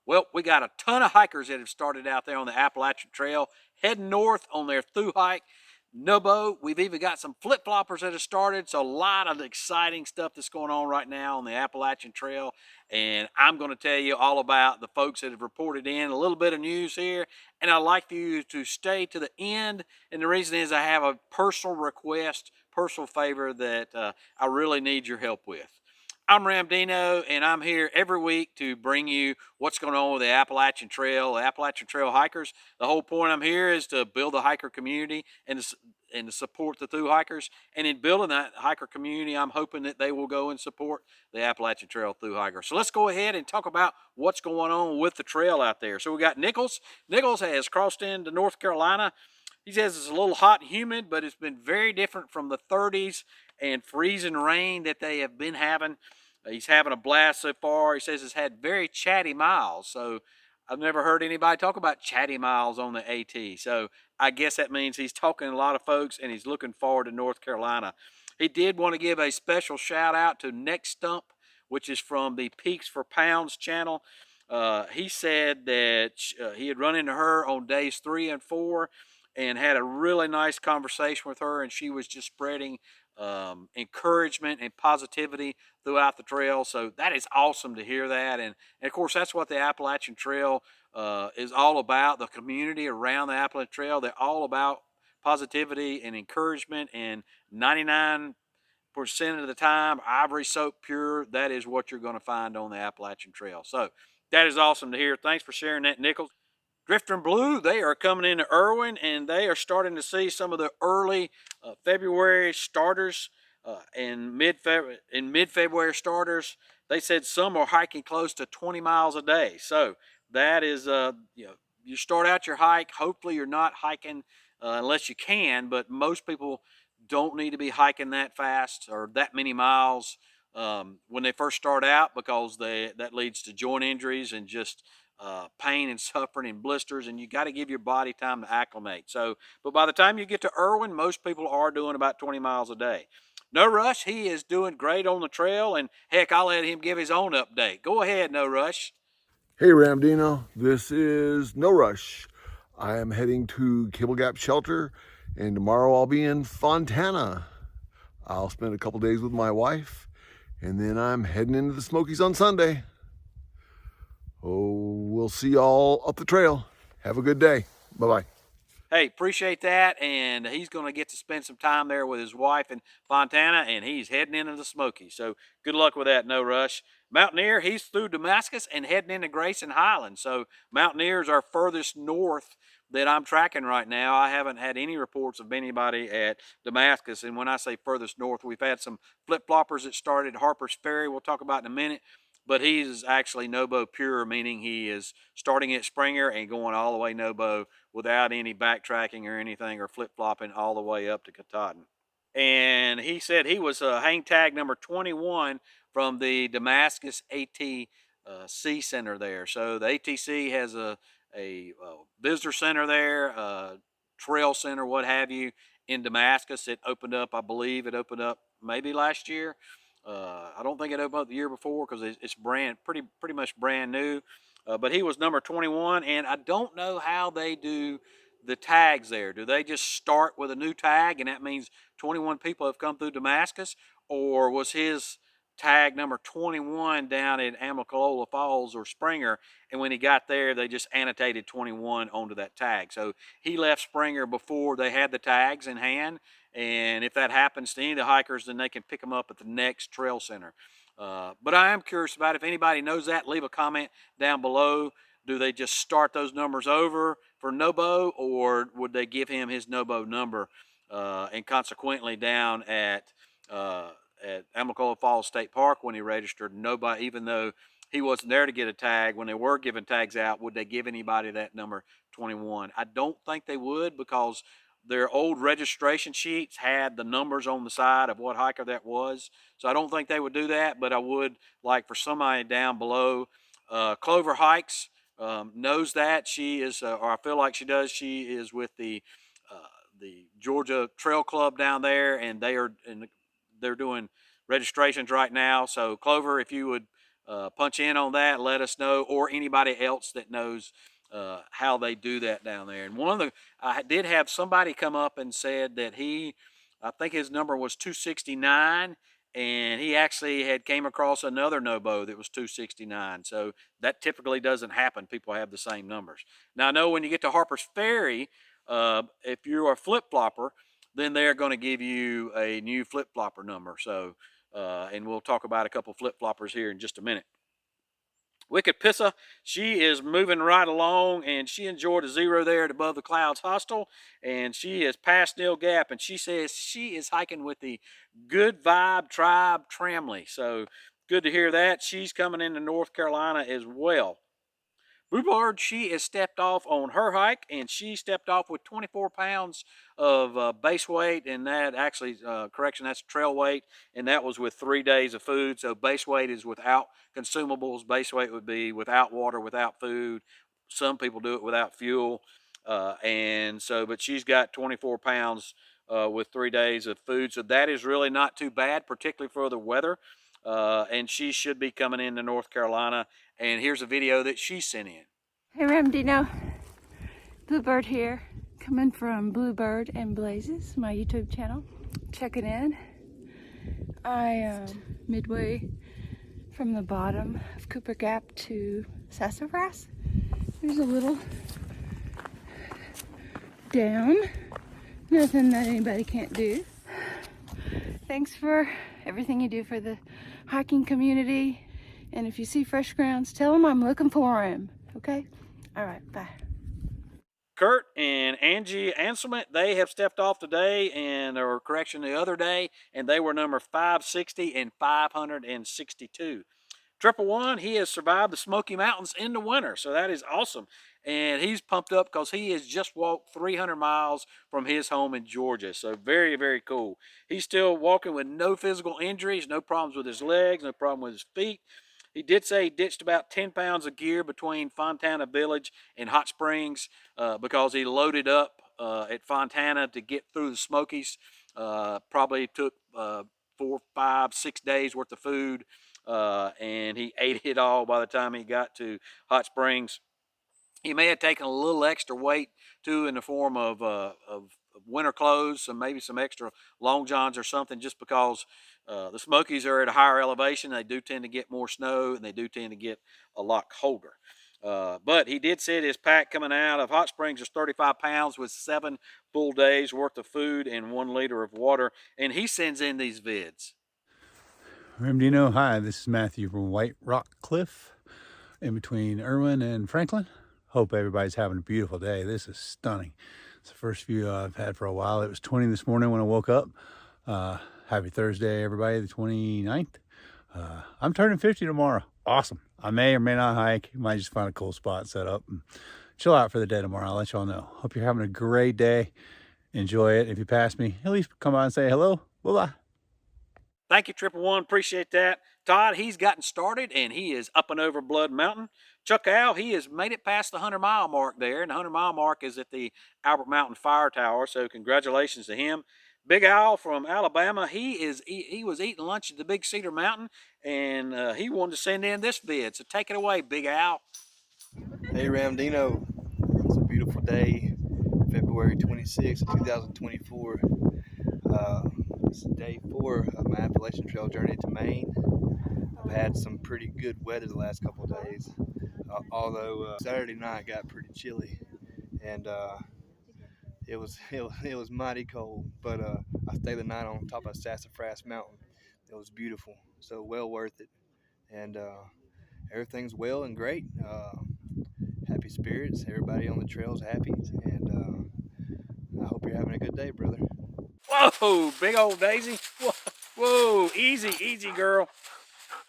Well, we got a ton of hikers that have started out there on the Appalachian Trail, heading north on their through hike. No. We've even got some flip-floppers that have started. So a lot of exciting stuff that's going on right now on the Appalachian Trail. And I'm going to tell you all about the folks that have reported in, a little bit of news here. And I'd like for you to stay to the end. And the reason is I have a personal request, personal favor that I really need your help with. I'm Ramdino, and I'm here every week to bring you what's going on with the Appalachian Trail, the Appalachian Trail hikers. The whole point I'm here is to build a hiker community and to support the through hikers. And in building that hiker community, I'm hoping that they will go and support the Appalachian Trail through hikers. So let's go ahead and talk about what's going on with the trail out there. So we got Nichols. Nichols has crossed into North Carolina. He says it's a little hot and humid, but it's been very different from the 30s and freezing rain that they have been having. He's having a blast so far. He says it's had very chatty miles. So I've never heard anybody talk about chatty miles on the AT. So I guess that means he's talking to a lot of folks and he's looking forward to North Carolina. He did want to give a special shout out to Next Stump, which is from the Peaks for Pounds channel. He said that he had run into her on days 3 and 4 and had a really nice conversation with her, and she was just spreading encouragement and positivity throughout the trail. So that is awesome to hear that. And of course, that's what the Appalachian Trail is all about. The community around the Appalachian Trail, they're all about positivity and encouragement. And 99% of the time, ivory soap pure, that is what you're going to find on the Appalachian Trail. So that is awesome to hear. Thanks for sharing that, Nichols. Drifter and Blue, they are coming into Irwin, and they are starting to see some of the early February starters and mid-February starters. They said some are hiking close to 20 miles a day. So that is, you start out your hike. Hopefully you're not hiking unless you can, but most people don't need to be hiking that fast or that many miles when they first start out, because that leads to joint injuries and just pain and suffering and blisters, and you got to give your body time to acclimate. So, but by the time you get to Irwin, most people are doing about 20 miles a day. No Rush, he is doing great on the trail, and heck, I'll let him give his own update. Go ahead, No Rush. Hey Ramdino, this is No Rush. I am heading to Cable Gap Shelter, and tomorrow I'll be in Fontana. I'll spend a couple days with my wife, and then I'm heading into the Smokies on Sunday. Oh, we'll see y'all up the trail. Have a good day. Bye-bye. Hey, appreciate that, and he's going to get to spend some time there with his wife in Fontana, and he's heading into the Smokies. So good luck with that, No Rush. Mountaineer, he's through Damascus and heading into Grayson Highlands. So Mountaineers are furthest north that I'm tracking right now. I haven't had any reports of anybody at Damascus, and when I say furthest north, we've had some flip-floppers that started Harper's Ferry we'll talk about in a minute. But he's actually Nobo pure, meaning he is starting at Springer and going all the way Nobo without any backtracking or anything, or flip-flopping all the way up to Katahdin. And he said he was hang tag number 21 from the Damascus ATC Center there. So the ATC has a visitor center there, trail center, what have you, in Damascus. It opened up, I believe it opened up maybe last year. I don't think it opened up the year before because it's pretty much brand new. But he was number 21, and I don't know how they do the tags there. Do they just start with a new tag, and that means 21 people have come through Damascus, or was his tag number 21 down in Amicalola Falls or Springer, and when he got there, they just annotated 21 onto that tag? So he left Springer before they had the tags in hand, and if that happens to any of the hikers, then they can pick them up at the next trail center. But I am curious about if anybody knows that, leave a comment down below. Do they just start those numbers over for Nobo, or would they give him his Nobo number? And consequently, down at Amicalola Falls State Park when he registered, nobody, even though he wasn't there to get a tag, when they were giving tags out, would they give anybody that number 21? I don't think they would, because their old registration sheets had the numbers on the side of what hiker that was. So I don't think they would do that, but I would like for somebody down below. Clover Hikes knows that. She is, or I feel like she does, she is with the Georgia Trail Club down there, and they're doing registrations right now. So Clover, if you would punch in on that, let us know, or anybody else that knows how they do that down there. And I did have somebody come up and said that I think his number was 269, and he actually had came across another no-bow that was 269. So that typically doesn't happen. People have the same numbers. Now I know when you get to Harper's Ferry, if you're a flip-flopper, then they're going to give you a new flip-flopper number. So, and we'll talk about a couple flip-floppers here in just a minute. Wicked Pissa, she is moving right along, and she enjoyed a zero there at Above the Clouds Hostel, and she is past Neil Gap, and she says she is hiking with the Good Vibe Tribe Tramley. So good to hear that. She's coming into North Carolina as well. Bluebird, she has stepped off on her hike, and she stepped off with 24 pounds of base weight, and that actually, correction, that's trail weight, and that was with 3 days of food. So base weight is without consumables. Base weight would be without water, without food. Some people do it without fuel. But she's got 24 pounds with 3 days of food. So that is really not too bad, particularly for the weather. And she should be coming into North Carolina. And here's a video that she sent in. Hey Ramdino, Bluebird here, coming from Bluebird and Blazes, my YouTube channel. Checking in. I am midway from the bottom of Cooper Gap to Sassafras. There's a little down, nothing that anybody can't do. Thanks for everything you do for the hiking community. And if you see fresh grounds, tell them I'm looking for him. Okay? All right, bye. Kurt and Angie Anselman, they have stepped off today, or correction, the other day, and they were number 560 and 562. Triple One, he has survived the Smoky Mountains in the winter, so that is awesome. And he's pumped up because he has just walked 300 miles from his home in Georgia. So very, very cool. He's still walking with no physical injuries, no problems with his legs, no problem with his feet. He did say he ditched about 10 pounds of gear between Fontana Village and Hot Springs because he loaded up at Fontana to get through the Smokies. Probably took 4, 5, 6 days worth of food, and he ate it all by the time he got to Hot Springs. He may have taken a little extra weight too in the form of winter clothes, maybe some extra long johns or something, just because the Smokies are at a higher elevation. They do tend to get more snow, and they do tend to get a lot colder. But he did say his pack coming out of Hot Springs is 35 pounds with 7 full days worth of food and 1 liter of water. And he sends in these vids. Ramdino, hi, this is Matthew from White Rock Cliff in between Irwin and Franklin. Hope everybody's having a beautiful day. This is stunning. It's the first view I've had for a while. It was 20 this morning when I woke up. Happy Thursday, everybody, the 29th. I'm turning 50 tomorrow. Awesome. I may or may not hike. Might just find a cool spot, set up, and chill out for the day tomorrow. I'll let y'all know. Hope you're having a great day. Enjoy it. If you pass me, at least come by and say hello. Bye-bye. Thank you, Triple One. Appreciate that. Todd, he's gotten started, and he is up and over Blood Mountain. Chuck Al, he has made it past the 100-mile mark there, and the 100-mile mark is at the Albert Mountain Fire Tower, so congratulations to him. Big Al from Alabama, he was eating lunch at the Big Cedar Mountain, and he wanted to send in this vid, so take it away, Big Al. Hey Ramdino, it's a beautiful day, February 26, 2024. This is day 4 of my Appalachian Trail journey to Maine. I've had some pretty good weather the last couple of days, although Saturday night got pretty chilly, and it was mighty cold. But I stayed the night on top of Sassafras Mountain. It was beautiful, so well worth it, and everything's well and great. Happy spirits, everybody on the trail's happy, and I hope you're having a good day, brother. Whoa, big old Daisy. Whoa, easy, girl.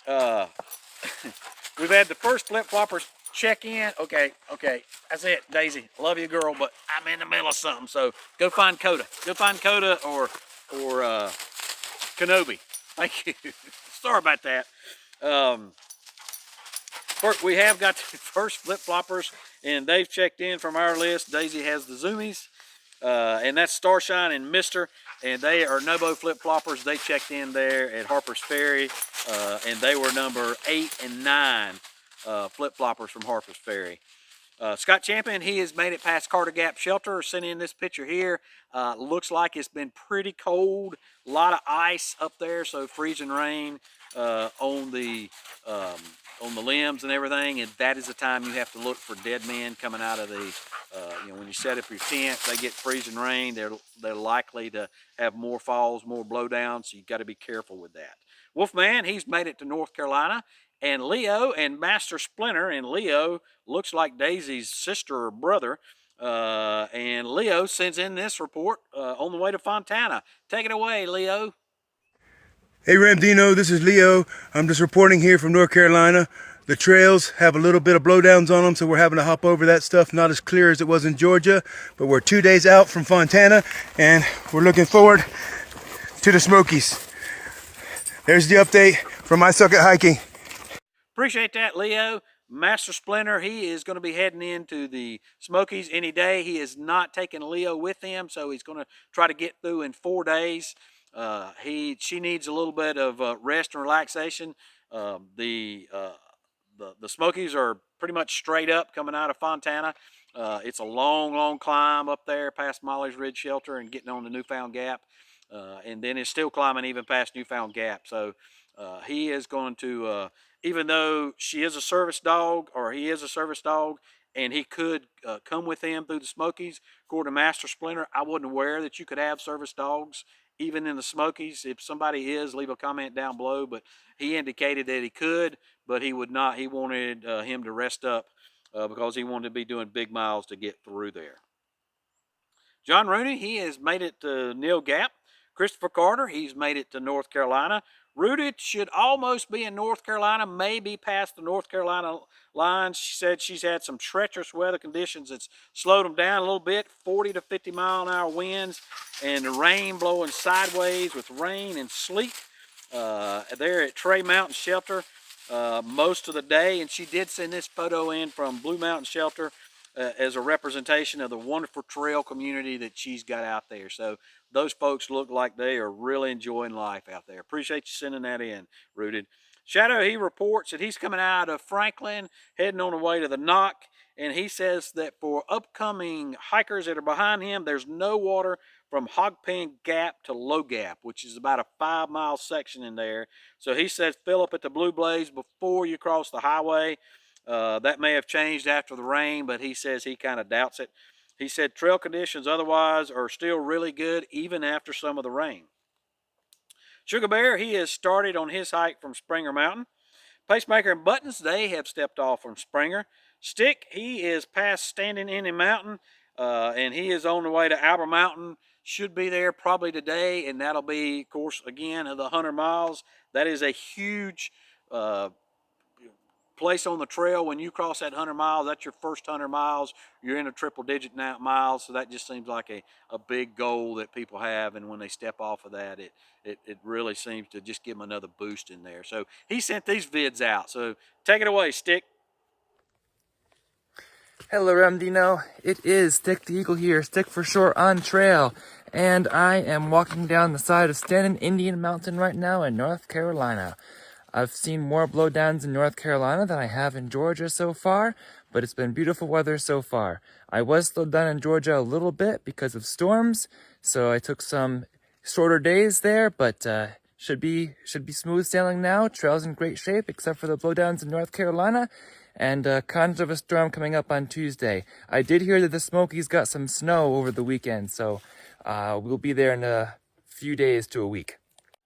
We've had the first flip-floppers check in. Okay, that's it, Daisy. Love you, girl, but I'm in the middle of something, so go find Coda. Go find Coda or Kenobi. Thank you. Sorry about that. We have got the first flip-floppers, and they've checked in from our list. Daisy has the zoomies. and that's Starshine and Mister, and they are Nobo flip-floppers. They checked in there at Harper's Ferry, and they were number 8 and 9 flip-floppers from Harper's Ferry. Scott Champion, he has made it past Carter Gap Shelter. Sent in this picture here. Looks like it's been pretty cold. A lot of ice up there, so freezing rain on the limbs and everything. And that is the time you have to look for dead men coming out of the. When you set up your tent, they get freezing rain. They're likely to have more falls, more blowdowns. So you got to be careful with that. Wolfman, he's made it to North Carolina. And Leo and Master Splinter, and Leo looks like Daisy's sister or brother. And Leo sends in this report on the way to Fontana. Take it away, Leo. Hey Ramdino, this is Leo. I'm just reporting here from North Carolina. The trails have a little bit of blowdowns on them, so we're having to hop over that stuff. Not as clear as it was in Georgia, but we're 2 days out from Fontana, and we're looking forward to the Smokies. There's the update from I Suck at Hiking. Appreciate that, Leo. Master Splinter, he is going to be heading into the Smokies any day. He is not taking Leo with him, so he's going to try to get through in 4 days. She needs a little bit of rest and relaxation. The Smokies are pretty much straight up coming out of Fontana. It's a long climb up there past Molly's Ridge Shelter and getting on the Newfound Gap. And then it's still climbing even past Newfound Gap. So he is going to, even though she is a service dog, or he is a service dog, and he could come with him through the Smokies, according to Master Splinter, I wasn't aware that you could have service dogs even in the Smokies. If somebody is, leave a comment down below. But he indicated that he could, but he would not. He wanted him to rest up because he wanted to be doing big miles to get through there. John Rooney, he has made it to Neil Gap. Christopher Carter, he's made it to North Carolina. Rooted should almost be in North Carolina, maybe past the North Carolina line. She said she's had some treacherous weather conditions that's slowed them down a little bit, 40 to 50 mile an hour winds, and the rain blowing sideways with rain and sleet. There at Trey Mountain Shelter most of the day, and she did send this photo in from Blue Mountain Shelter as a representation of the wonderful trail community that she's got out there. So those folks look like they are really enjoying life out there. Appreciate you sending that in, Rooted. Shadow, he reports that he's coming out of Franklin, heading on the way to the Knock, and he says that for upcoming hikers that are behind him, there's no water from Hogpen Gap to Low Gap, which is about a 5-mile section in there. So he says fill up at the Blue Blaze before you cross the highway. That may have changed after the rain, but he says he kind of doubts it. He said trail conditions otherwise are still really good even after some of the rain. Sugar Bear, he has started on his hike from Springer Mountain. Pacemaker and Buttons, they have stepped off from Springer. Stick, he is past Standing Indian Mountain, and he is on the way to Albert Mountain. Should be there probably today, and that'll be, of course, again, the 100 miles. That is a huge place on the trail. When you cross that 100 miles, that's your first 100 miles. You're in a triple-digit miles, so that just seems like a big goal that people have, and when they step off of that, it really seems to just give them another boost in there. So he sent these vids out, so take it away, Stick. Hello Ramdino, it is Stick the Eagle here, Stick for short on trail, and I am walking down the side of Standing Indian Mountain right now in North Carolina. I've seen more blowdowns in North Carolina than I have in Georgia so far, but it's been beautiful weather so far. I was slowed down in Georgia a little bit because of storms, so I took some shorter days there, but should be smooth sailing now. Trail's in great shape except for the blowdowns in North Carolina, and kind of a storm coming up on Tuesday. I did hear that the Smokies got some snow over the weekend, so we'll be there in a few days to a week.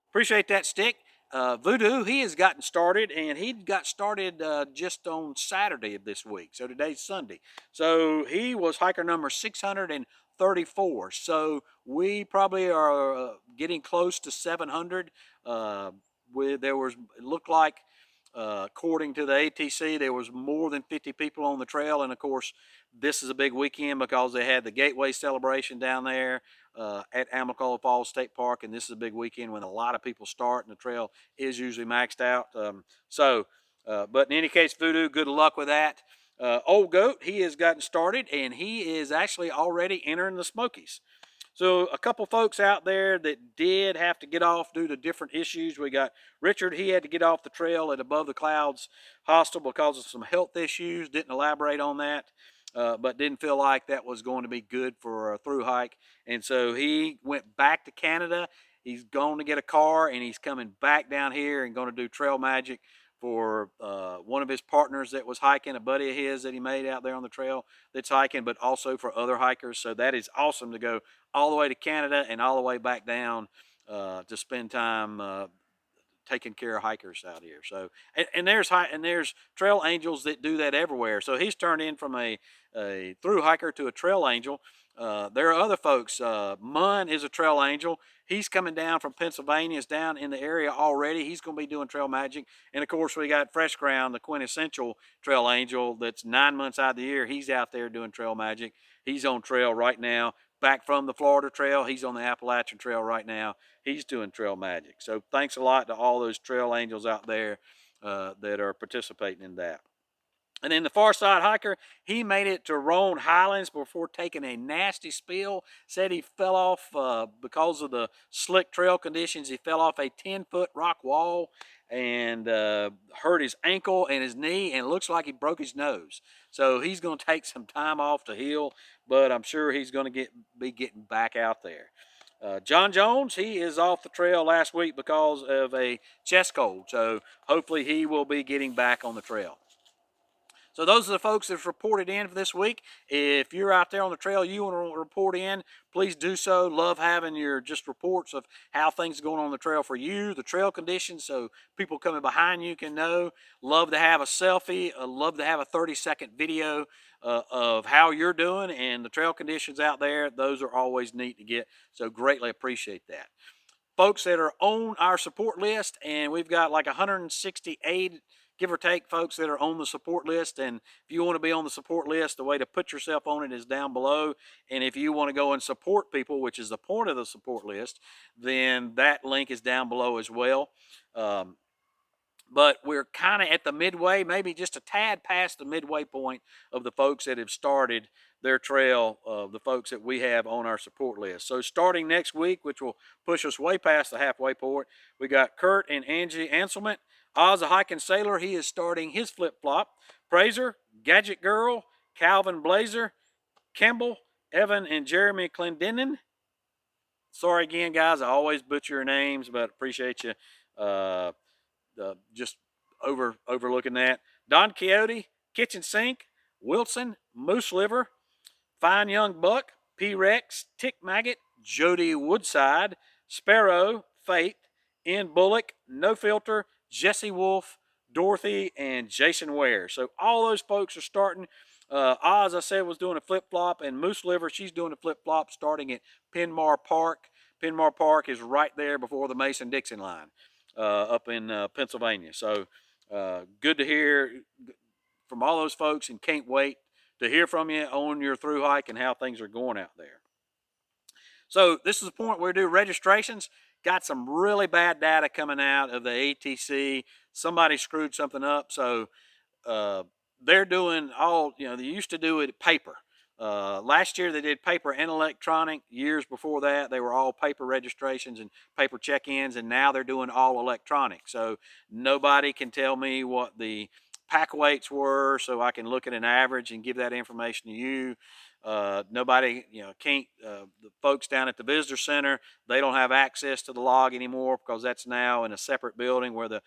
Appreciate that, Stick. Voodoo, he has gotten started, and he got started just on Saturday of this week. So today's Sunday. So he was hiker number 634. So we probably are getting close to 700. It looked like, according to the ATC, there was more than 50 people on the trail. And of course, this is a big weekend because they had the Gateway celebration down there at Amicalola Falls State Park, and this is a big weekend when a lot of people start, and the trail is usually maxed out. But in any case, Voodoo, good luck with that. Old Goat, he has gotten started, and he is actually already entering the Smokies. So a couple folks out there that did have to get off due to different issues. We got Richard, he had to get off the trail at Above the Clouds Hostel because of some health issues. Didn't elaborate on that, but didn't feel like that was going to be good for a through hike. And so he went back to Canada. He's going to get a car, and he's coming back down here and going to do Trail Magic for one of his partners that was hiking, a buddy of his that he made out there on the trail that's hiking, but also for other hikers. So that is awesome to go all the way to Canada and all the way back down to spend time taking care of hikers out here. So and there's trail angels that do that everywhere. So he's turned in from a through hiker to a trail angel. There are other folks. Munn is a trail angel. He's coming down from Pennsylvania. Is down in the area already. He's going to be doing Trail Magic. And of course, we got Fresh Ground, the quintessential trail angel. That's 9 months out of the year. He's out there doing Trail Magic. He's on trail right now. Back from the Florida Trail. He's on the Appalachian Trail right now. He's doing Trail Magic. So thanks a lot to all those trail angels out there that are participating in that. And then the Far Side Hiker, he made it to Roan Highlands before taking a nasty spill. Said he fell off because of the slick trail conditions. He fell off a 10-foot rock wall and hurt his ankle and his knee, and it looks like he broke his nose. So he's going to take some time off to heal, but I'm sure he's going to be getting back out there. John Jones, he is off the trail last week because of a chest cold. So hopefully he will be getting back on the trail. So those are the folks that have reported in for this week. If you're out there on the trail, you want to report in, please do so. Love having your just reports of how things are going on the trail for you, the trail conditions, so people coming behind you can know. Love to have a selfie. Love to have a 30-second video of how you're doing and the trail conditions out there. Those are always neat to get, so greatly appreciate that. Folks that are on our support list, and we've got like 168 give or take folks that are on the support list. And if you want to be on the support list, the way to put yourself on it is down below. And if you want to go and support people, which is the point of the support list, then that link is down below as well. But we're kind of at the midway, maybe just a tad past the midway point of the folks that have started their trail, the folks that we have on our support list. So starting next week, which will push us way past the halfway point, we got Kurt and Angie Anselman. Oz, a hiking sailor, he is starting his flip-flop. Praiser, Gadget Girl, Calvin Blazer, Campbell, Evan and Jeremy Clendenin. Sorry again, guys, I always butcher your names, but appreciate you just overlooking that. Don Quixote, Kitchen Sink, Wilson, Moose Liver, Fine Young Buck, P-Rex, Tick Maggot, Jody Woodside, Sparrow, Faith, N. Bullock, No Filter, Jesse Wolf, Dorothy, and Jason Ware. So all those folks are starting. Oz, I said, was doing a flip-flop, and Moose Liver, she's doing a flip-flop starting at Penmar Park. Penmar Park is right there before the Mason-Dixon line up in Pennsylvania. So good to hear from all those folks, and can't wait to hear from you on your through hike and how things are going out there. So this is the point where we do registrations. Got some really bad data coming out of the ATC. Somebody screwed something up. So they're doing all, they used to do it paper. Last year they did paper and electronic. Years before that, they were all paper registrations and paper check-ins, and now they're doing all electronic. So nobody can tell me what the pack weights were, so I can look at an average and give that information to you. Nobody, can't, the folks down at the visitor center, they don't have access to the log anymore because that's now in a separate building where the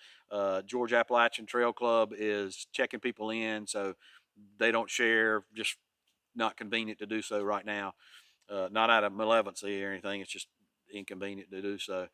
Georgia Appalachian Trail Club is checking people in. So they don't share, just not convenient to do so right now. Not out of malevolence or anything. It's just inconvenient to do so.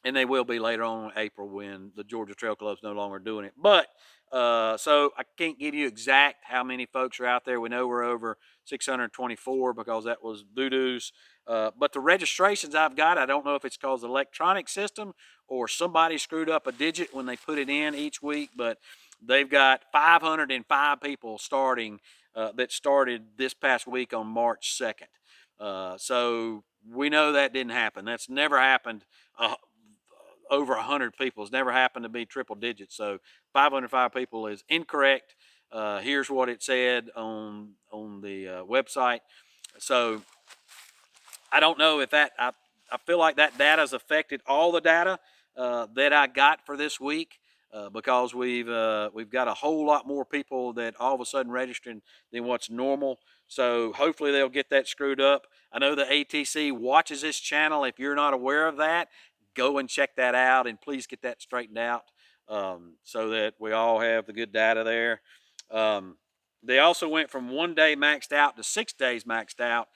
And they will be later on in April when the Georgia Trail Club's no longer doing it. But so I can't give you exact how many folks are out there. We know we're over 624 because that was Voodoo's. But the registrations I've got, I don't know if it's called the electronic system or somebody screwed up a digit when they put it in each week. But they've got 505 people starting that started this past week on March 2nd. So we know that didn't happen. That's never happened. Over 100 people. It's never happened to be triple digits. So 505 people is incorrect. Here's what it said on the website. So I don't know if that, I feel like that data has affected all the data that I got for this week. Because we've got a whole lot more people that all of a sudden registering than what's normal. So hopefully they'll get that screwed up. I know the ATC watches this channel. If you're not aware of that, go and check that out, and please get that straightened out so that we all have the good data there. They also went from 1 day maxed out to 6 days maxed out.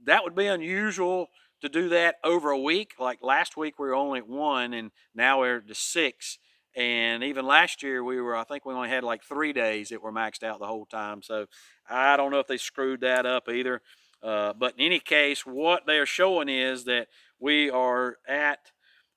That would be unusual to do that over a week. Like last week we were only at 1, and now we're at 6. And even last year I think we only had like 3 days that were maxed out the whole time. So I don't know if they screwed that up either. But in any case, what they're showing is that we are at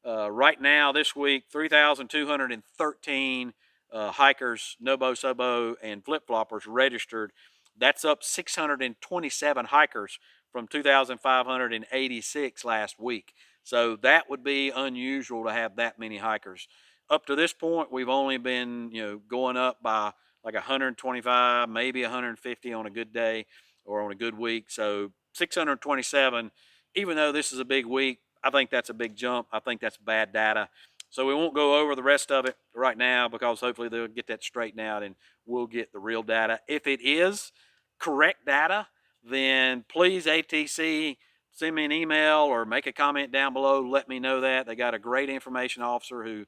right now this week 3,213 hikers, Nobo, Sobo, and flip-floppers registered. That's up 627 hikers from 2,586 last week. So that would be unusual to have that many hikers. Up to this point, we've only been, going up by like 125, maybe 150 on a good day or on a good week. So 627, even though this is a big week, I think that's a big jump. I think that's bad data. So we won't go over the rest of it right now because hopefully they'll get that straightened out and we'll get the real data. If it is correct data, then please ATC, send me an email or make a comment down below. Let me know that. They got a great information officer who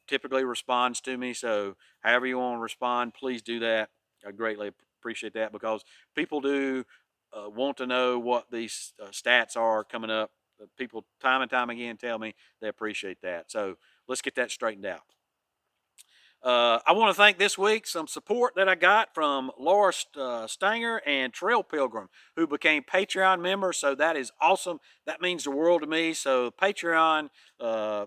typically responds to me. So however you want to respond, please do that. I greatly appreciate that because people do want to know what these stats are coming up. People time and time again tell me they appreciate that. So let's get that straightened out. I want to thank this week some support that I got from Laura Stanger and Trail Pilgrim, who became Patreon members. So that is awesome. That means the world to me. So Patreon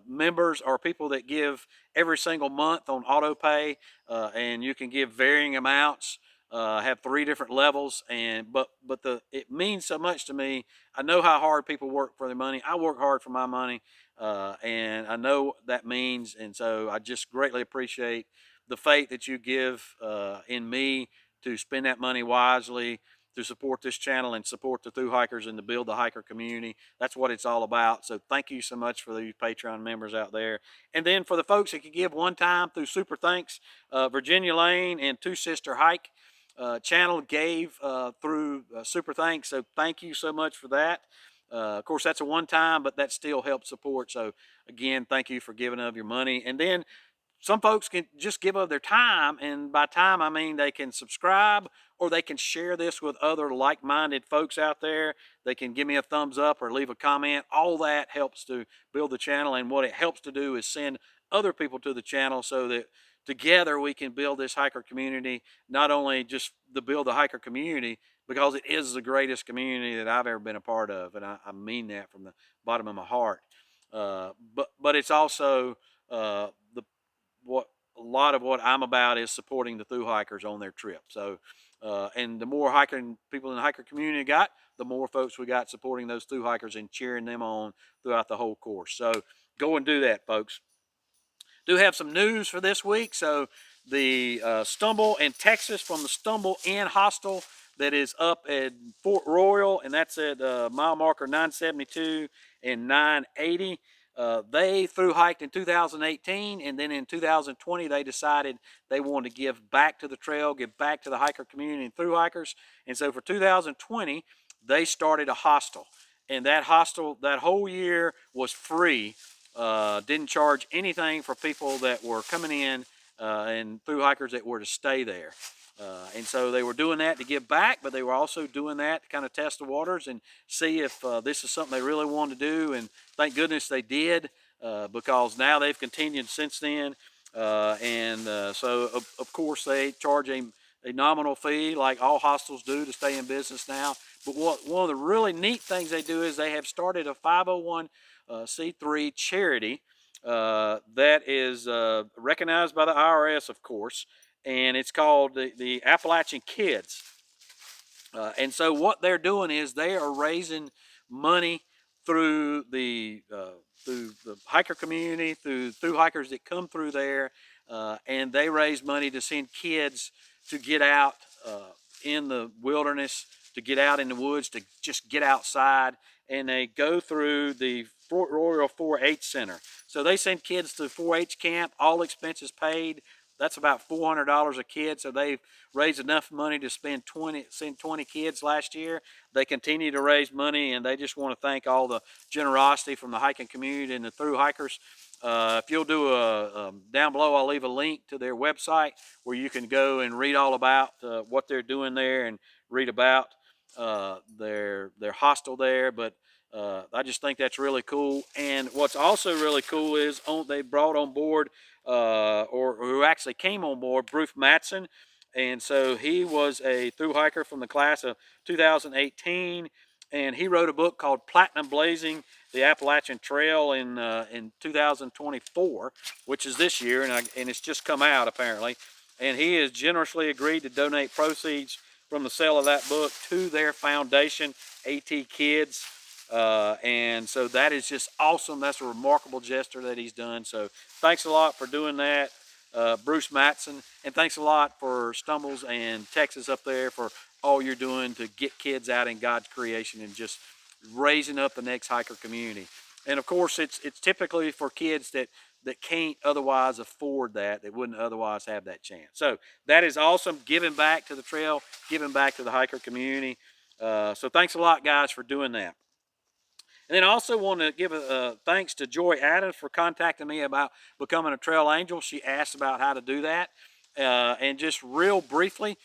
members are people that give every single month on auto pay, and you can give varying amounts. Have 3 different levels, but it means so much to me. I know how hard people work for their money. I work hard for my money. And I know that means, and so I just greatly appreciate the faith that you give in me to spend that money wisely, to support this channel and support the Thru hikers and to build the hiker community. That's what it's all about. So thank you so much for these Patreon members out there. And then for the folks that could give one time through Super Thanks, Virginia Lane and Two Sister Hike channel gave through Super Thanks. So thank you so much for that. Of course, that's a one-time, but that still helps support. So, again, thank you for giving of your money. And then some folks can just give of their time. And by time, I mean they can subscribe or they can share this with other like-minded folks out there. They can give me a thumbs up or leave a comment. All that helps to build the channel. And what it helps to do is send other people to the channel so that together we can build this hiker community, not only just to build the hiker community, because it is the greatest community that I've ever been a part of, and I mean that from the bottom of my heart. But it's also a lot of what I'm about is supporting the Thru hikers on their trip. So, and the more hiking people in the hiker community got, the more folks we got supporting those Thru hikers and cheering them on throughout the whole course. So go and do that, folks. Do have some news for this week. So the Stumble in Texas from the Stumble Inn Hostel that is up at Fort Royal, and that's at mile marker 972 and 980. They thru hiked in 2018, and then in 2020 they decided they wanted to give back to the trail, give back to the hiker community and thru hikers. And so for 2020, they started a hostel, and that hostel that whole year was free. Didn't charge anything for people that were coming in and thru hikers that were to stay there. And so they were doing that to give back, but they were also doing that to kind of test the waters and see if this is something they really wanted to do. And thank goodness they did, because now they've continued since then. So, of course, they charge a nominal fee like all hostels do to stay in business now. But one of the really neat things they do is they have started a 501c3 charity that is recognized by the IRS, of course. And it's called the Appalachian Kids. And so what they're doing is they are raising money through the hiker community, through hikers that come through there, and they raise money to send kids to get out in the wilderness, to get out in the woods, to just get outside. And they go through the Fort Royal 4-H Center. So they send kids to 4-H camp, all expenses paid. That's about $400 a kid. So they've raised enough money to send 20 kids last year. They continue to raise money, and they just want to thank all the generosity from the hiking community and the thru hikers. If you'll do down below, I'll leave a link to their website where you can go and read all about what they're doing there and read about their hostel there. But I just think that's really cool. And what's also really cool is they brought on board, or who actually came on board, Bruce Matson. And so he was a thru hiker from the class of 2018, and he wrote a book called Platinum Blazing the Appalachian Trail in 2024, which is this year, and it's just come out apparently. And he has generously agreed to donate proceeds from the sale of that book to their foundation, AT Kids. And so that is just awesome. That's a remarkable gesture that he's done. So thanks a lot for doing that, Bruce Matson, and thanks a lot for Stumbles and Texas up there for all you're doing to get kids out in God's creation and just raising up the next hiker community. And of course, it's typically for kids that can't otherwise afford that wouldn't otherwise have that chance. So that is awesome, giving back to the trail, giving back to the hiker community. So thanks a lot, guys, for doing that. And then I also want to give thanks to Joy Adams for contacting me about becoming a trail angel. She asked about how to do that. And just real briefly,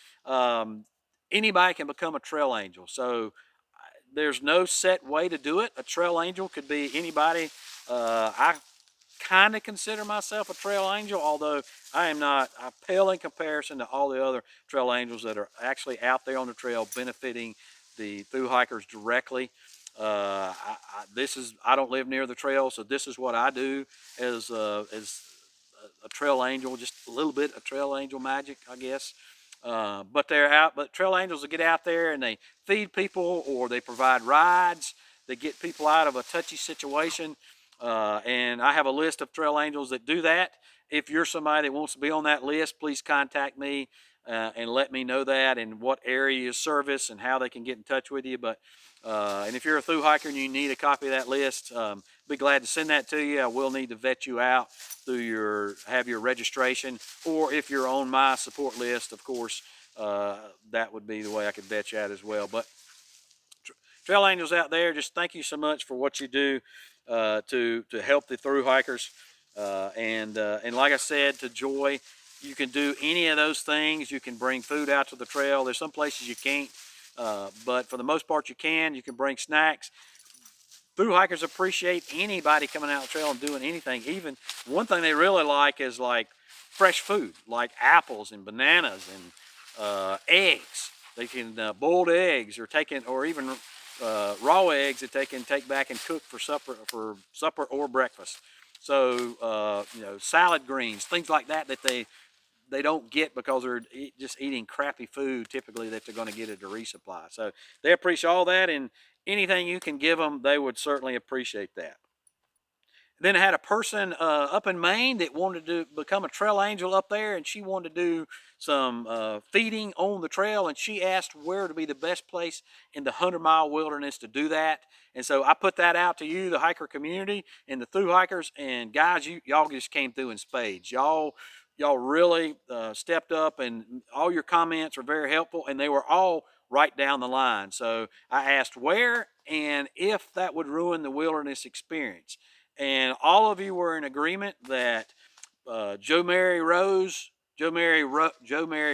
anybody can become a trail angel. So there's no set way to do it. A trail angel could be anybody. I kind of consider myself a trail angel, although I am not. I pale in comparison to all the other trail angels that are actually out there on the trail benefiting the thru hikers directly. I don't live near the trail, so this is what I do as a trail angel, just a little bit of trail angel magic, I guess. But trail angels will get out there and they feed people, or they provide rides. They get people out of a touchy situation. And I have a list of trail angels that do that. If you're somebody that wants to be on that list, please contact me and let me know that and what area you service and how they can get in touch with you. But and if you're a thru hiker and you need a copy of that list, be glad to send that to you. I will need to vet you out through have your registration, or if you're on my support list, of course, that would be the way I could vet you out as well. But trail angels out there, just thank you so much for what you do to help the thru hikers. And like I said to Joy, you can do any of those things. You can bring food out to the trail. There's some places you can't, but for the most part you can. You can bring snacks. Thru hikers appreciate anybody coming out the trail and doing anything. Even one thing they really like is like fresh food, like apples and bananas and eggs. They can boiled eggs, or even raw eggs that they can take back and cook for supper or breakfast. So salad greens, things like that they don't get because they're just eating crappy food typically that they're going to get at a resupply. So they appreciate all that, and anything you can give them, they would certainly appreciate that. Then I had a person up in Maine that wanted to become a trail angel up there, and she wanted to do some feeding on the trail, and she asked where to be the best place in the 100-mile wilderness to do that. And so I put that out to you, the hiker community and the thru hikers, and guys, y'all just came through in spades. Y'all really stepped up, and all your comments were very helpful, and they were all right down the line. So I asked where and if that would ruin the wilderness experience. And all of you were in agreement that Joe Mary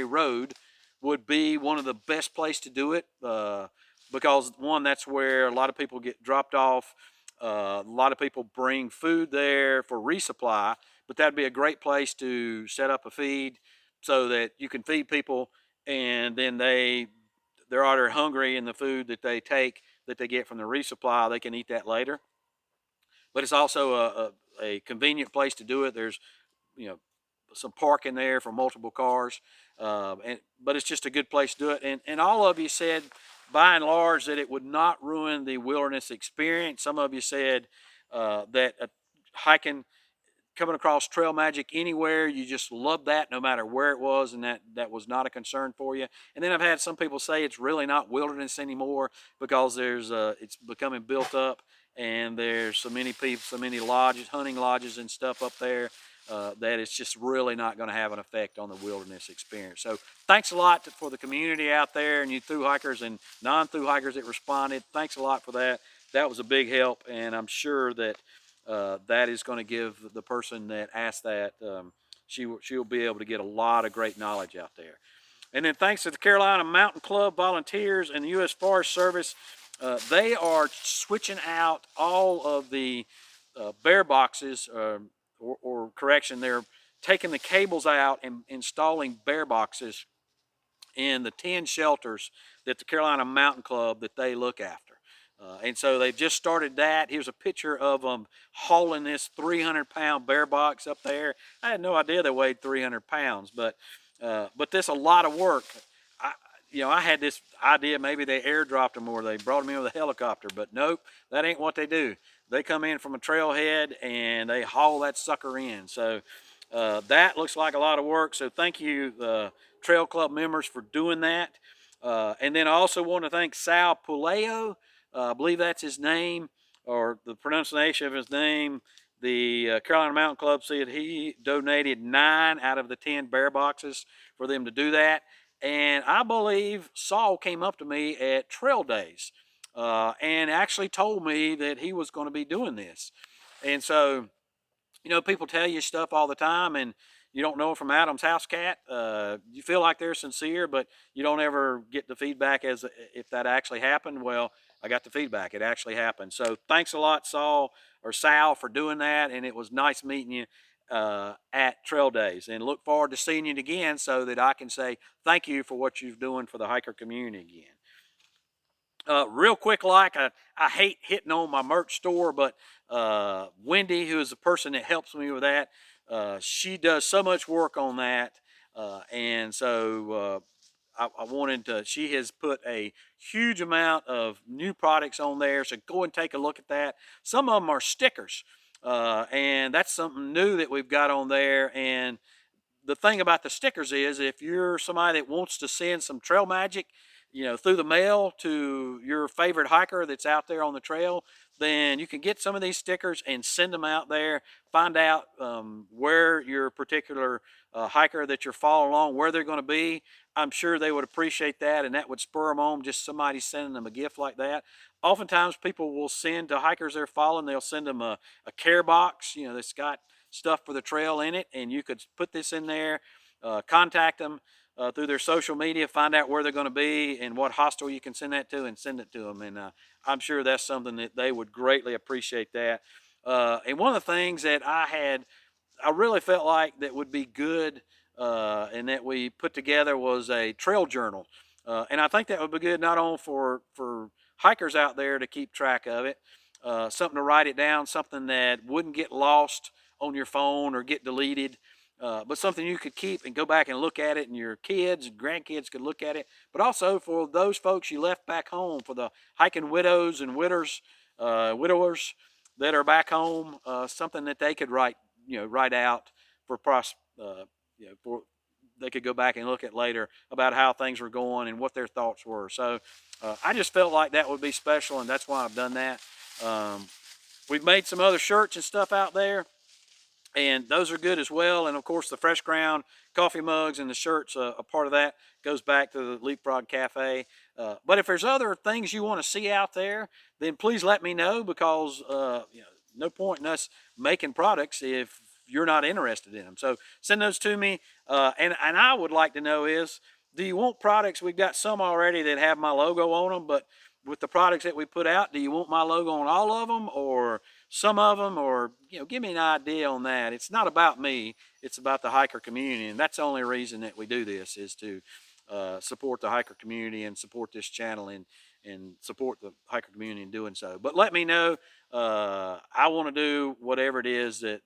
Road would be one of the best place to do it because one, that's where a lot of people get dropped off. A lot of people bring food there for resupply, but that'd be a great place to set up a feed so that you can feed people, and then they're already hungry, and the food that they get from the resupply, they can eat that later. But it's also a convenient place to do it. There's, some parking there for multiple cars, but it's just a good place to do it. And all of you said, by and large, that it would not ruin the wilderness experience. Some of you said that hiking coming across trail magic anywhere, you just love that no matter where it was, and that was not a concern for you. And then I've had some people say it's really not wilderness anymore because there's it's becoming built up, and there's so many people, so many lodges, hunting lodges and stuff up there, that it's just really not going to have an effect on the wilderness experience. So thanks a lot for the community out there, and you thru hikers and non-thru hikers that responded. Thanks a lot for that. That was a big help, and I'm sure that that is going to give the person that asked that, she'll be able to get a lot of great knowledge out there. And then thanks to the Carolina Mountain Club volunteers and the U.S. Forest Service, they are switching out all of the bear boxes, or correction, they're taking the cables out and installing bear boxes in the 10 shelters that the Carolina Mountain Club that they look after. And so they've just started that. Here's a picture of them hauling this 300-pound bear box up there. I had no idea they weighed 300 pounds, but this a lot of work. I had this idea maybe they airdropped them or they brought them in with a helicopter, but nope, that ain't what they do. They come in from a trailhead and they haul that sucker in. So that looks like a lot of work. So thank you, Trail Club members, for doing that. And then I also want to thank Sal Puleo. I believe that's his name, or the pronunciation of his name. The Carolina Mountain Club said he donated 9 out of the 10 bear boxes for them to do that. And I believe Saul came up to me at Trail Days and actually told me that he was going to be doing this. And so, people tell you stuff all the time, and you don't know from Adam's house cat. You feel like they're sincere, but you don't ever get the feedback as if that actually happened. Well, I got the feedback. It actually happened. So thanks a lot, Sal, for doing that. And it was nice meeting you at Trail Days. And look forward to seeing you again so that I can say thank you for what you're doing for the hiker community again. Real quick, I hate hitting on my merch store, but Wendy, who is the person that helps me with that, she does so much work on that. And so I wanted to, she has put a huge amount of new products on there. So go and take a look at that. Some of them are stickers. And that's something new that we've got on there. And the thing about the stickers is if you're somebody that wants to send some trail magic, through the mail to your favorite hiker that's out there on the trail, then you can get some of these stickers and send them out there. Find out where your particular hiker that you're following along, where they're going to be. I'm sure they would appreciate that, and that would spur them on, just somebody sending them a gift like that. Oftentimes people will send to hikers they're following, they'll send them a care box, that's got stuff for the trail in it, and you could put this in there, contact them through their social media, find out where they're going to be and what hostel you can send that to, and send it to them. And I'm sure that's something that they would greatly appreciate that. And one of the things that I really felt like that would be good and that we put together was a trail journal. And I think that would be good not only for hikers out there to keep track of it, something to write it down, something that wouldn't get lost on your phone or get deleted, but something you could keep and go back and look at it, and your kids and grandkids could look at it. But also for those folks you left back home, for the hiking widows and widowers that are back home, something that they could write out for they could go back and look at later about how things were going and what their thoughts were. So I just felt like that would be special, and that's why I've done that. We've made some other shirts and stuff out there, and those are good as well. And of course the Fresh Ground coffee mugs and the shirts, a part of that goes back to the Leapfrog Cafe. But if there's other things you want to see out there, then please let me know, because no point in us making products if you're not interested in them. So send those to me. And I would like to know is, do you want products? We've got some already that have my logo on them, but with the products that we put out, do you want my logo on all of them or some of them? Or, give me an idea on that. It's not about me. It's about the hiker community. And that's the only reason that we do this, is to support the hiker community and support this channel and support the hiker community in doing so. But let me know. I want to do whatever it is that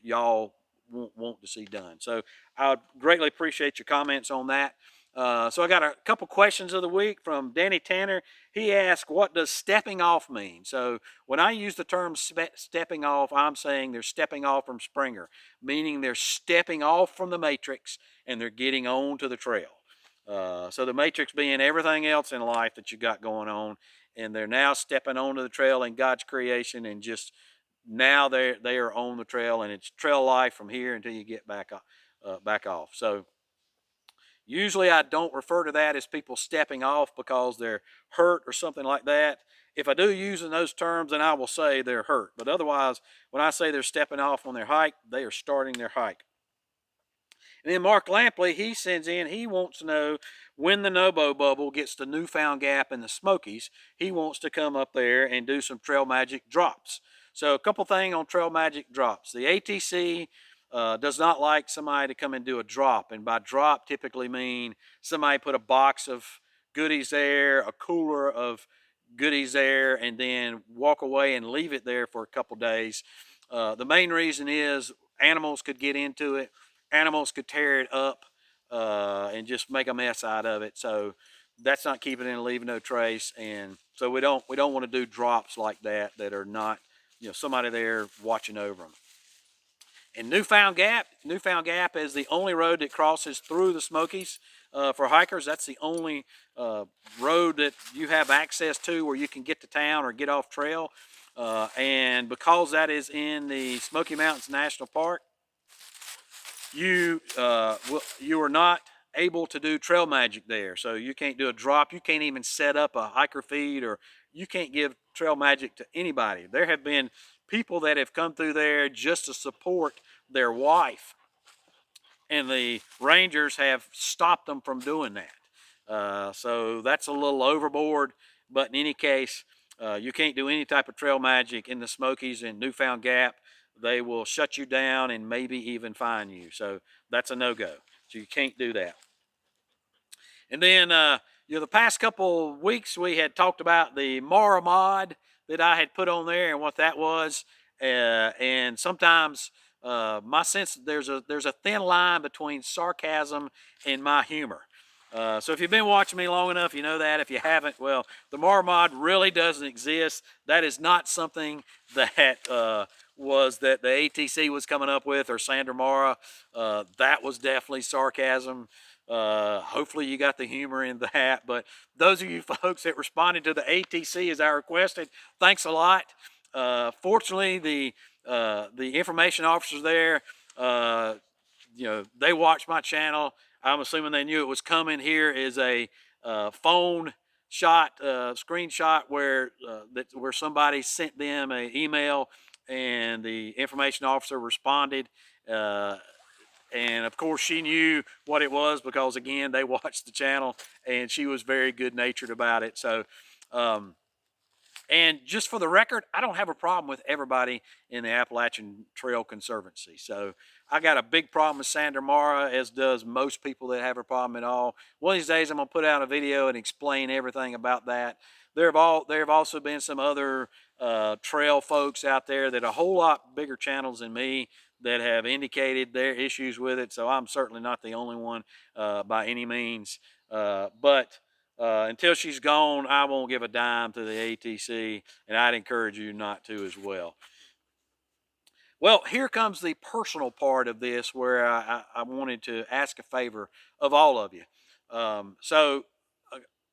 y'all want to see done. So I would greatly appreciate your comments on that. So I got a couple questions of the week from Danny Tanner. He asked, what does stepping off mean? So when I use the term stepping off, I'm saying they're stepping off from Springer, meaning they're stepping off from the matrix and they're getting on to the trail. So the matrix being everything else in life that you got going on, and they're now stepping onto the trail in God's creation, and just now they are on the trail, and it's trail life from here until you get back off. So usually I don't refer to that as people stepping off because they're hurt or something like that. If I do using those terms, then I will say they're hurt. But otherwise, when I say they're stepping off on their hike, they are starting their hike. And then Mark Lampley, he sends in, he wants to know when the Nobo bubble gets to Newfound Gap in the Smokies, he wants to come up there and do some Trail Magic drops. So a couple things on Trail Magic drops. The ATC does not like somebody to come and do a drop. And by drop typically mean somebody put a box of goodies there, a cooler of goodies there, and then walk away and leave it there for a couple days. The main reason is animals could get into it. Animals could tear it up and just make a mess out of it. So that's not keeping it and leaving no trace. And so we don't want to do drops like that are not, somebody there watching over them. And Newfound Gap is the only road that crosses through the Smokies for hikers. That's the only road that you have access to where you can get to town or get off trail. And because that is in the Smoky Mountains National Park, you are not able to do Trail Magic there. So you can't do a drop. You can't even set up a hiker feed, or you can't give Trail Magic to anybody. There have been people that have come through there just to support their wife, and the rangers have stopped them from doing that. So that's a little overboard, but in any case, you can't do any type of Trail Magic in the Smokies and Newfound Gap. They will shut you down and maybe even fine you. So that's a no-go. So you can't do that. And then, the past couple weeks we had talked about the Mara mod that I had put on there and what that was. And sometimes my sense, there's a thin line between sarcasm and my humor. So if you've been watching me long enough, you know that. If you haven't, well, the Mara mod really doesn't exist. That is not something that was that the ATC was coming up with, or Sandra Mara. That was definitely sarcasm. Hopefully you got the humor in that. But those of you folks that responded to the ATC as I requested, thanks a lot. Fortunately, the information officers there, they watched my channel. I'm assuming they knew it was coming. Here is a phone shot, screenshot where somebody sent them an email, and the information officer responded. And of course she knew what it was because, again, they watched the channel, and she was very good-natured about it. So, and just for the record, I don't have a problem with everybody in the Appalachian Trail Conservancy. So I got a big problem with Sandra Mara, as does most people that have a problem at all. One of these days I'm going to put out a video and explain everything about that. There have also been some other trail folks out there that are a whole lot bigger channels than me that have indicated their issues with it. So I'm certainly not the only one by any means. But until she's gone, I won't give a dime to the ATC, and I'd encourage you not to as well. Well, here comes the personal part of this, where I wanted to ask a favor of all of you.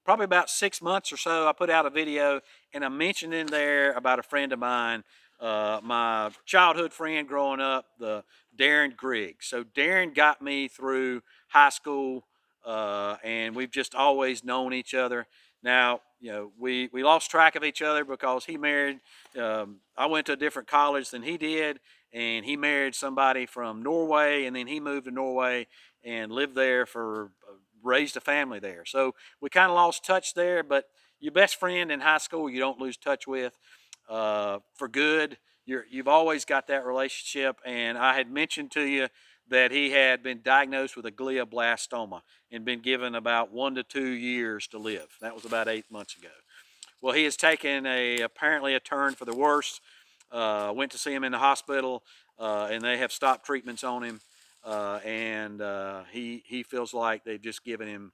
Probably about 6 months or so, I put out a video, and I mentioned in there about a friend of mine, my childhood friend growing up, the Darren Griggs. So Darren got me through high school, and we've just always known each other. Now, we lost track of each other because he married, I went to a different college than he did, and he married somebody from Norway, and then he moved to Norway and lived there raised a family there. So we kind of lost touch there, but your best friend in high school, you don't lose touch with for good. You've always got that relationship, and I had mentioned to you that he had been diagnosed with a glioblastoma and been given about 1 to 2 years to live. That was about 8 months ago. Well, he has taken apparently a turn for the worse. Went to see him in the hospital, and they have stopped treatments on him. And he feels like they've just given him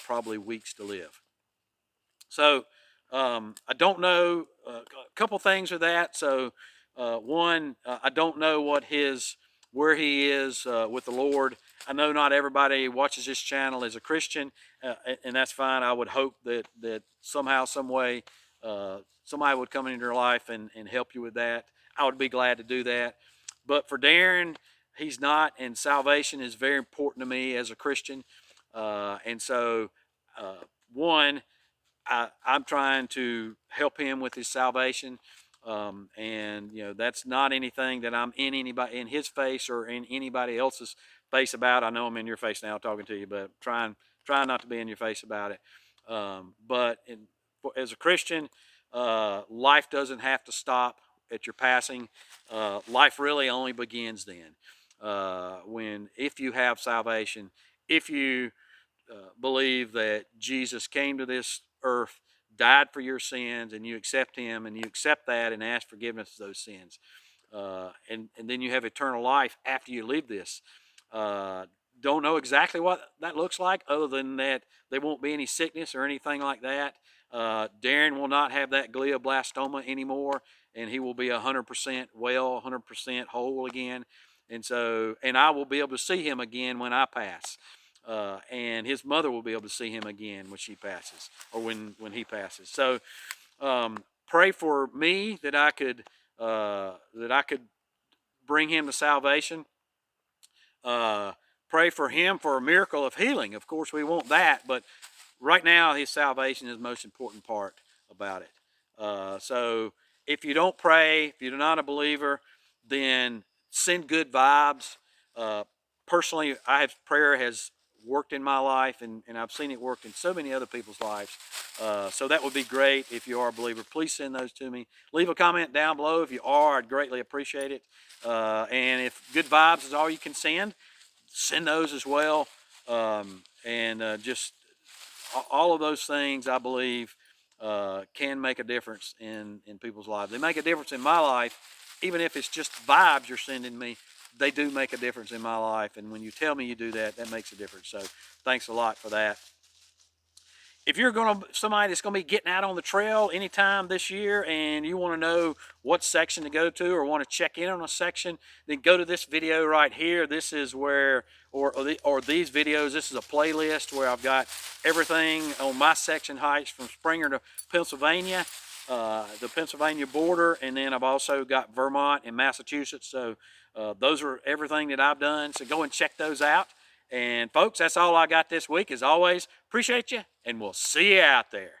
probably weeks to live. So I don't know a couple things with that. So one, I don't know where he is with the Lord. I know not everybody watches this channel is a Christian, and that's fine. I would hope that somehow, some way, somebody would come into your life and help you with that. I would be glad to do that. But for Darren, he's not, and salvation is very important to me as a Christian. And so, one, I'm trying to help him with his salvation. And that's not anything that I'm in his face or in anybody else's face about. I know I'm in your face now talking to you, but trying not to be in your face about it. But as a Christian, life doesn't have to stop at your passing. Life really only begins then. If you have salvation, if you believe that Jesus came to this earth, died for your sins, and you accept him, and you accept that and ask forgiveness of those sins, and then you have eternal life after you leave this. Don't know exactly what that looks like, other than that there won't be any sickness or anything like that. Darren will not have that glioblastoma anymore, and he will be 100% well, 100% whole again. And I will be able to see him again when I pass. And his mother will be able to see him again when she passes, or when he passes. So pray for me that I could bring him to salvation. Pray for him for a miracle of healing. Of course, we want that, but right now his salvation is the most important part about it. So if you don't pray, if you're not a believer, then send good vibes. Personally, prayer has worked in my life, and I've seen it work in so many other people's lives. So that would be great. If you are a believer, please send those to me. Leave a comment down below if you are. I'd greatly appreciate it. And if good vibes is all you can send those as well. Just all of those things, I believe, can make a difference in people's lives. They make a difference in my life. Even if it's just vibes you're sending me, they do make a difference in my life. And when you tell me you do that, that makes a difference. So thanks a lot for that. If you're somebody that's going to be getting out on the trail anytime this year, and you want to know what section to go to, or want to check in on a section, then go to this video right here. This is where, or these videos, this is a playlist where I've got everything on my section hikes from Springer to Pennsylvania, the Pennsylvania border, and then I've also got Vermont and Massachusetts. So those are everything that I've done. So go and check those out. And folks, that's all I got this week. As always, appreciate you, and we'll see you out there.